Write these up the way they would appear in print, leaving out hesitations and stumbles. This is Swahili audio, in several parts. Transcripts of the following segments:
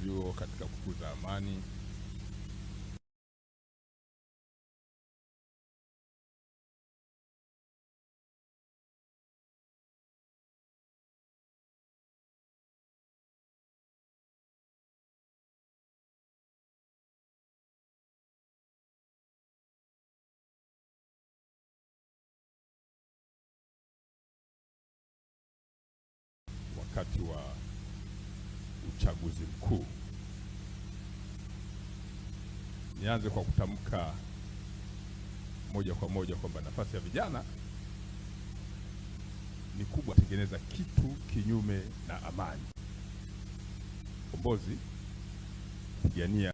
vyuo katika kukuza amani, wakati wa uchaguzi mkuu. Nianze kwa kutamka moja kwa moja kwamba nafasi ya vijana ni kubwa kutengeneza kitu kinyume na amani. Ukombozi kupigania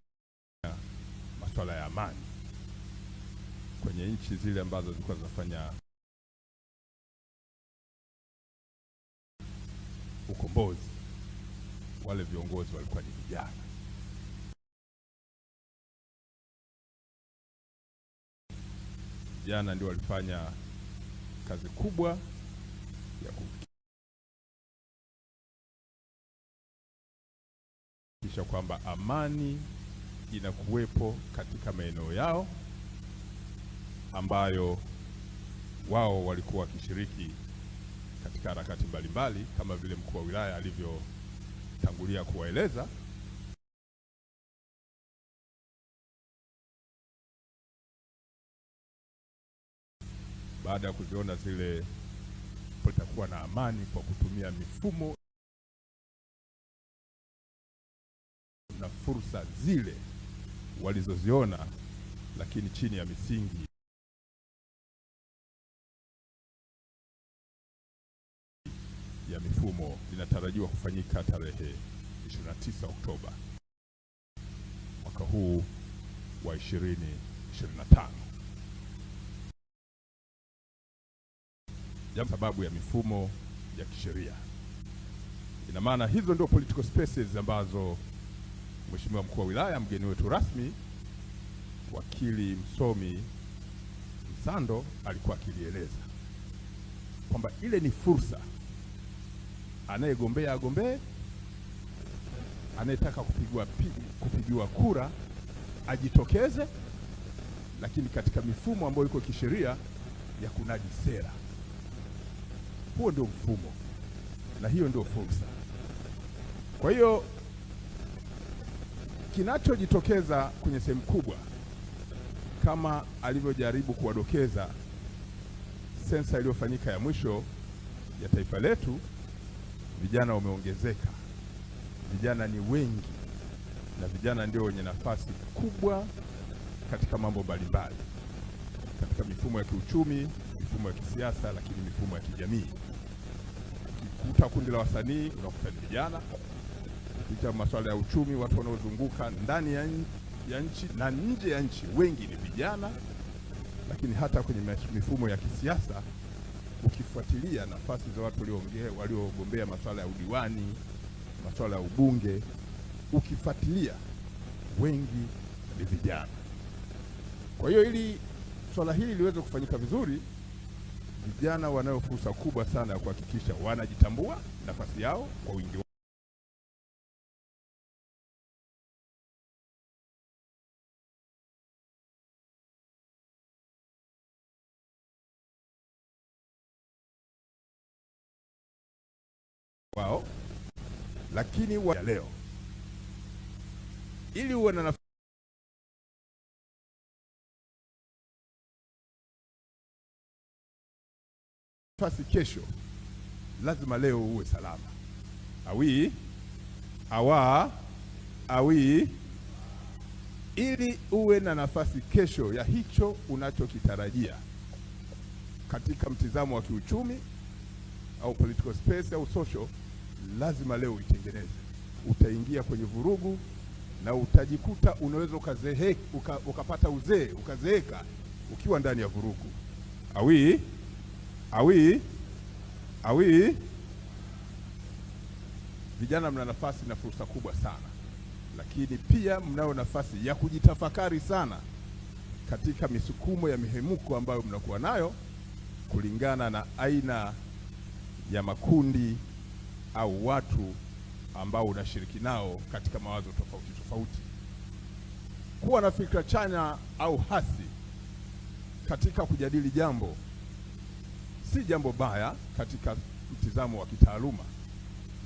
masuala ya amani kwenye nchi zile ambazo zilikuwa zinafanya ukombozi, wale viongozi walikuwa ni vijana. Vijana ndio walifanya kazi kubwa ya kuhakikisha kwamba amani inakuwepo katika maeneo yao ambayo wao walikuwa wakishiriki katika harakati mbalimbali kama vile mkuu wa wilaya alivyotangulia kuwaeleza. Baada ya kuziona zile kutakuwa na amani kwa kutumia mifumo na fursa zile walizoziona, lakini chini ya misingi ya mifumo, linatarajiwa kufanyika tarehe 29 Oktoba mwaka huu wa 2025. Sababu ya mifumo ya kisheria. Ina maana hizo ndio political spaces ambazo Mheshimiwa mkuu wa wilaya, mgeni wetu rasmi, wakili msomi Msando alikuwa akilieleza kwamba ile ni fursa, anayegombea agombee, anayetaka kupigiwa kura ajitokeze, lakini katika mifumo ambayo iko kisheria ya kunadi sera. Huo ndio mfumo na hiyo ndio fursa. Kwa hiyo kinachojitokeza kwenye sehemu kubwa, kama alivyojaribu kuwadokeza sensa iliyofanyika ya mwisho ya taifa letu, vijana wameongezeka, vijana ni wengi, na vijana ndio wenye nafasi kubwa katika mambo mbalimbali, katika mifumo ya kiuchumi, mifumo ya kisiasa, lakini mifumo ya kijamii. Ukikuta kundi la wasanii unakuta ni vijana. Ukikuta masuala ya uchumi, watu wanaozunguka ndani ya nchi na nje ya nchi, wengi ni vijana. Lakini hata kwenye mifumo ya kisiasa, ukifuatilia nafasi za watu waliogombea masuala ya udiwani, masuala ya ubunge, ukifuatilia wengi ni vijana. Kwa hiyo ili swala hili liweze kufanyika vizuri, vijana wanayo fursa kubwa sana ya kuhakikisha wanajitambua nafasi yao kwa wingi wao, lakini ya leo ili uwe na nafasi kesho, lazima leo uwe salama. Ili uwe na nafasi kesho ya hicho unachokitarajia katika mtizamo wa kiuchumi au political space au social, lazima leo uitengeneze. Utaingia kwenye vurugu na utajikuta unaweza ukapata uzee, ukazeeka ukiwa ndani ya vurugu. Vijana mna nafasi na fursa kubwa sana, lakini pia mnao nafasi ya kujitafakari sana katika misukumo ya mihemuko ambayo mnakuwa nayo kulingana na aina ya makundi au watu ambao unashiriki nao katika mawazo tofauti tofauti. Kuwa na fikra chanya au hasi katika kujadili jambo si jambo baya katika mtizamo wa kitaaluma,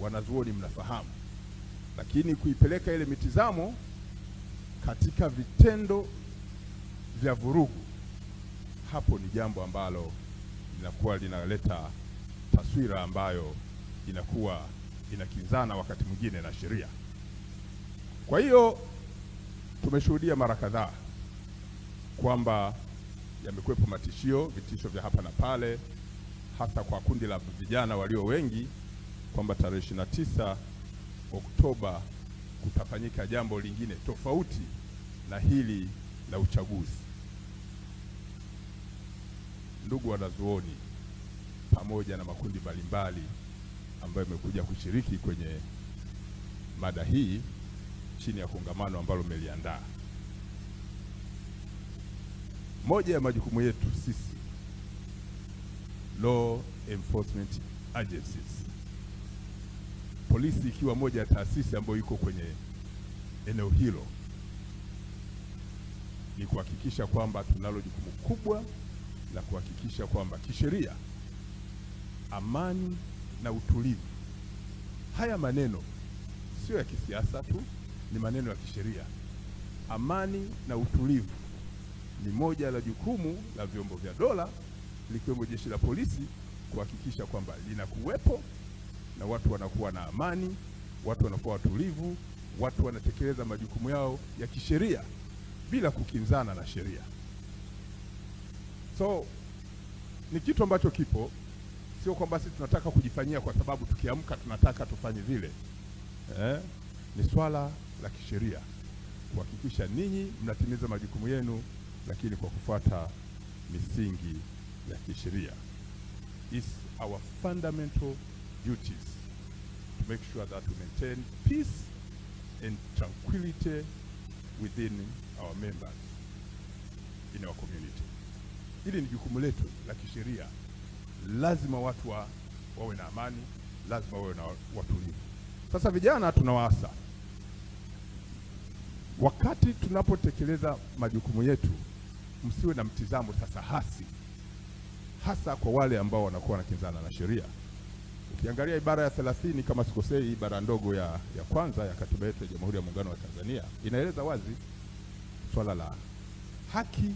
wanazuoni mnafahamu, lakini kuipeleka ile mitizamo katika vitendo vya vurugu, hapo ni jambo ambalo linakuwa linaleta taswira ambayo inakuwa inakinzana wakati mwingine na sheria. Kwa hiyo tumeshuhudia mara kadhaa kwamba yamekuwepo vitisho vya hapa na pale, hasa kwa kundi la vijana walio wengi, kwamba tarehe 29 Oktoba kutafanyika jambo lingine tofauti na hili la uchaguzi. Ndugu wanazuoni, pamoja na makundi mbalimbali ambayo yamekuja kushiriki kwenye mada hii chini ya kongamano ambalo mmeliandaa, moja ya majukumu yetu sisi law enforcement agencies, polisi ikiwa moja ya taasisi ambayo iko kwenye eneo hilo, ni kuhakikisha kwamba tunalo jukumu kubwa la kuhakikisha kwamba kisheria, amani na utulivu, haya maneno sio ya kisiasa tu, ni maneno ya kisheria. Amani na utulivu ni moja la jukumu la vyombo vya dola, likiwemo jeshi la polisi, kuhakikisha kwamba linakuwepo na watu wanakuwa na amani, watu wanakuwa watulivu, watu wanatekeleza majukumu yao ya kisheria bila kukinzana na sheria. So ni kitu ambacho kipo, sio kwamba sisi tunataka kujifanyia kwa sababu tukiamka tunataka tufanye vile. Ni swala la kisheria kuhakikisha ninyi mnatimiza majukumu yenu, lakini kwa kufuata misingi ya kisheria. It's our fundamental duties to make sure that we maintain peace and tranquility within our members in our community. Hili ni jukumu letu la kisheria. Lazima watu wawe na amani, lazima wawe na watulivu. Sasa vijana, tunawaasa wakati tunapotekeleza majukumu yetu, msiwe na mtizamo sasa hasa kwa wale ambao wanakuwa wanakinzana na sheria. Ukiangalia ibara ya 30 kama sikosei, ibara ndogo ya kwanza ya katiba yetu ya Jamhuri ya Muungano wa Tanzania, inaeleza wazi swala la haki,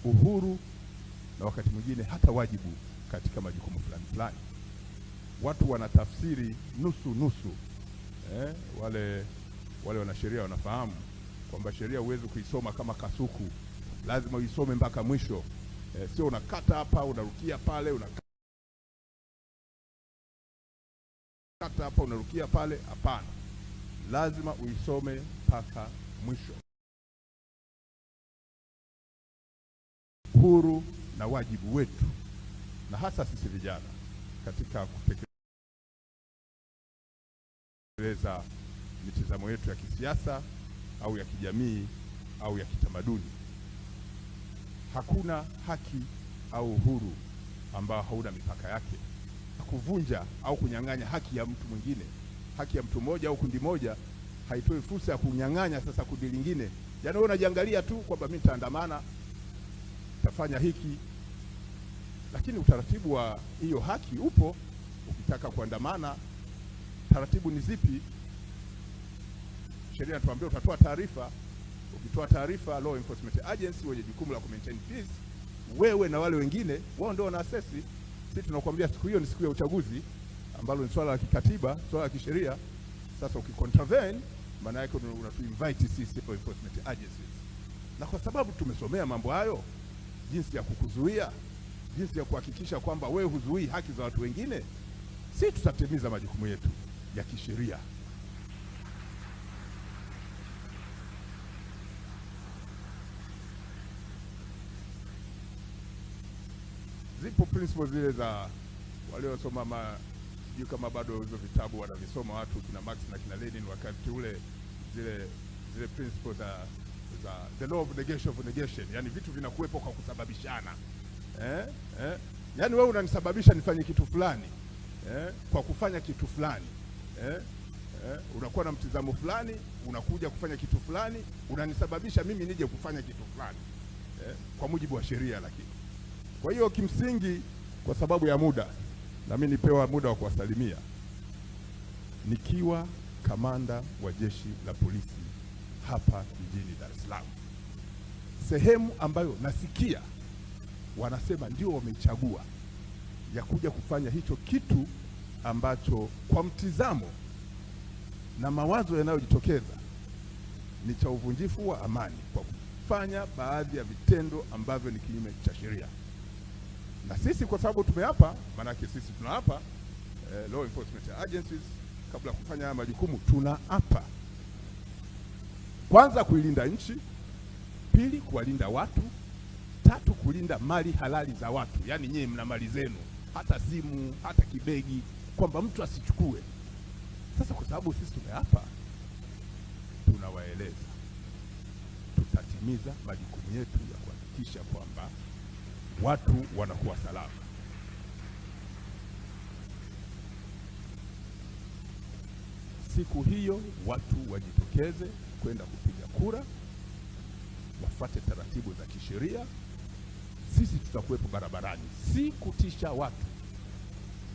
uhuru na wakati mwingine hata wajibu katika majukumu fulani. Watu wanatafsiri nusu. Wale wanasheria wanafahamu kwamba sheria huwezi kuisoma kama kasuku, lazima uisome mpaka mwisho. Sio unakata hapa unarukia pale, unakata hapa unarukia pale. Hapana, lazima uisome mpaka mwisho. Uhuru na wajibu wetu, na hasa sisi vijana, katika kutekeleza mitazamo yetu ya kisiasa au ya kijamii au ya kitamaduni. Hakuna haki au uhuru ambao hauna mipaka yake. Kuvunja au kunyang'anya haki ya mtu mwingine, haki ya mtu mmoja au kundi moja, haitoi fursa ya kunyang'anya sasa kundi lingine. Yaani wewe unajiangalia tu kwamba mimi nitaandamana, tafanya hiki, lakini utaratibu wa hiyo haki upo. Ukitaka kuandamana, taratibu ni zipi? Sheria inatuambia utatoa taarifa. Ukitoa taarifa, law enforcement agency wenye jukumu la maintain peace, wewe na wale wengine, wao ndio wana-assess. Sisi tunakuambia siku hiyo ni siku ya uchaguzi, ambalo ni swala la kikatiba, swala la kisheria. Sasa ukicontravene, maana yake unatu-invite sisi law enforcement agencies, na kwa sababu tumesomea mambo hayo, jinsi ya kukuzuia, jinsi ya kuhakikisha kwamba wewe huzuii haki za watu wengine, sisi tutatimiza majukumu yetu ya kisheria. Zipo principles zile za waliosoma sijui kama bado hizo vitabu wanavisoma watu kina Marx na kina Lenin wakati ule, zile principles za the law of negation of negation, yani vitu vinakuwepo kwa kusababishana. Yani wewe unanisababisha nifanye kitu fulani, kwa kufanya kitu fulani, unakuwa na mtizamo fulani, unakuja kufanya kitu fulani, unanisababisha mimi nije kufanya kitu fulani kwa mujibu wa sheria. Lakini kwa hiyo kimsingi, kwa sababu ya muda, na mimi nipewa muda wa kuwasalimia, nikiwa kamanda wa jeshi la polisi hapa jijini Dar es Salaam, sehemu ambayo nasikia wanasema ndio wamechagua ya kuja kufanya hicho kitu ambacho kwa mtizamo na mawazo yanayojitokeza ni cha uvunjifu wa amani kwa kufanya baadhi ya vitendo ambavyo ni kinyume cha sheria. Na sisi kwa sababu tumeapa, maanake sisi tunaapa law enforcement agencies, kabla kufanya haya majukumu tunaapa, kwanza kuilinda nchi, pili kuwalinda watu, tatu kulinda mali halali za watu. Yaani nyinyi mna mali zenu, hata simu, hata kibegi, kwamba mtu asichukue. Sasa kwa sababu sisi tumeapa, tunawaeleza tutatimiza majukumu yetu ya kuhakikisha kwamba watu wanakuwa salama. Siku hiyo watu wajitokeze kwenda kupiga kura, wafuate taratibu za kisheria. Sisi tutakuwepo barabarani, si kutisha watu,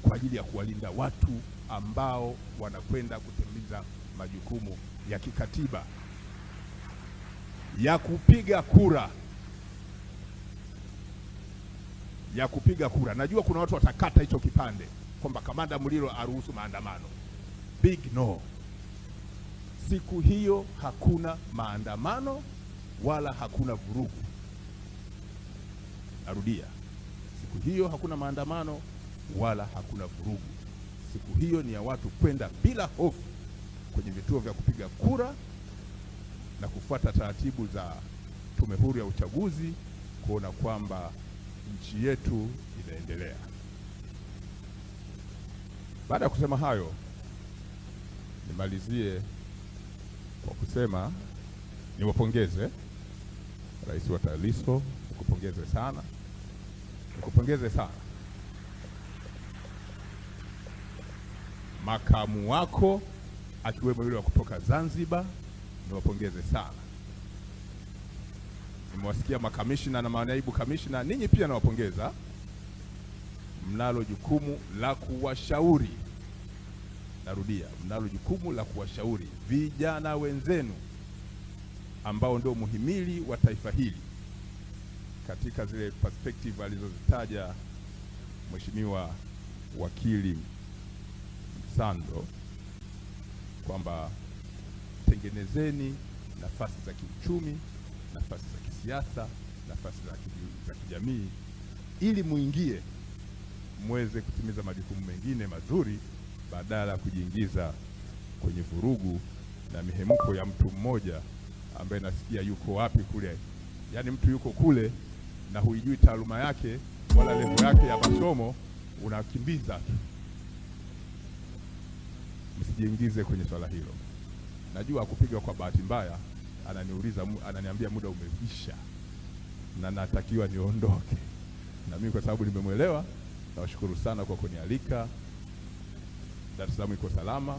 kwa ajili ya kuwalinda watu ambao wanakwenda kutimiza majukumu ya kikatiba ya kupiga kura. Najua kuna watu watakata hicho kipande kwamba Kamanda Muliro aruhusu maandamano. Big no. Siku hiyo hakuna maandamano wala hakuna vurugu. Narudia, siku hiyo hakuna maandamano wala hakuna vurugu. Siku hiyo ni ya watu kwenda bila hofu kwenye vituo vya kupiga kura na kufuata taratibu za Tume Huru ya Uchaguzi, kuona kwamba nchi yetu inaendelea. Baada ya kusema hayo, nimalizie kwa kusema niwapongeze Rais wa TALISO, nikupongeze sana makamu wako akiwemo yule wa kutoka Zanzibar, niwapongeze sana. Nimewasikia makamishina na manaibu kamishina, ninyi pia nawapongeza. Mnalo jukumu la kuwashauri, narudia, mnalo jukumu la kuwashauri vijana wenzenu ambao ndio muhimili wa taifa hili, katika zile perspective alizozitaja Mheshimiwa Wakili Msando, kwamba tengenezeni nafasi za kiuchumi, nafasi za kisiasa, nafasi za kijamii, ili muingie muweze kutimiza majukumu mengine mazuri, badala ya kujiingiza kwenye vurugu na mihemko ya mtu mmoja ambaye nasikia yuko wapi kule. Yaani mtu yuko kule na huijui taaluma yake wala level yake ya masomo, unakimbiza tu. Msijiingize kwenye swala hilo. Najua kupiga kwa bahati mbaya, ananiambia muda umeisha na natakiwa niondoke. Na mimi kwa sababu nimemwelewa, nawashukuru sana kwa kunialika. Dar es Salaam iko salama,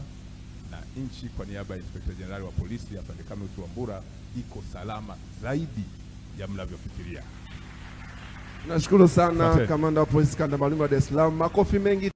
na nchi kwa niaba ya Inspekta Jenerali wa Polisi Afande Camillus Wambura iko salama zaidi ya mnavyofikiria. Nashukuru sana Kamanda wa Polisi Kanda Maalum wa Dar es Salaam. Makofi mengi.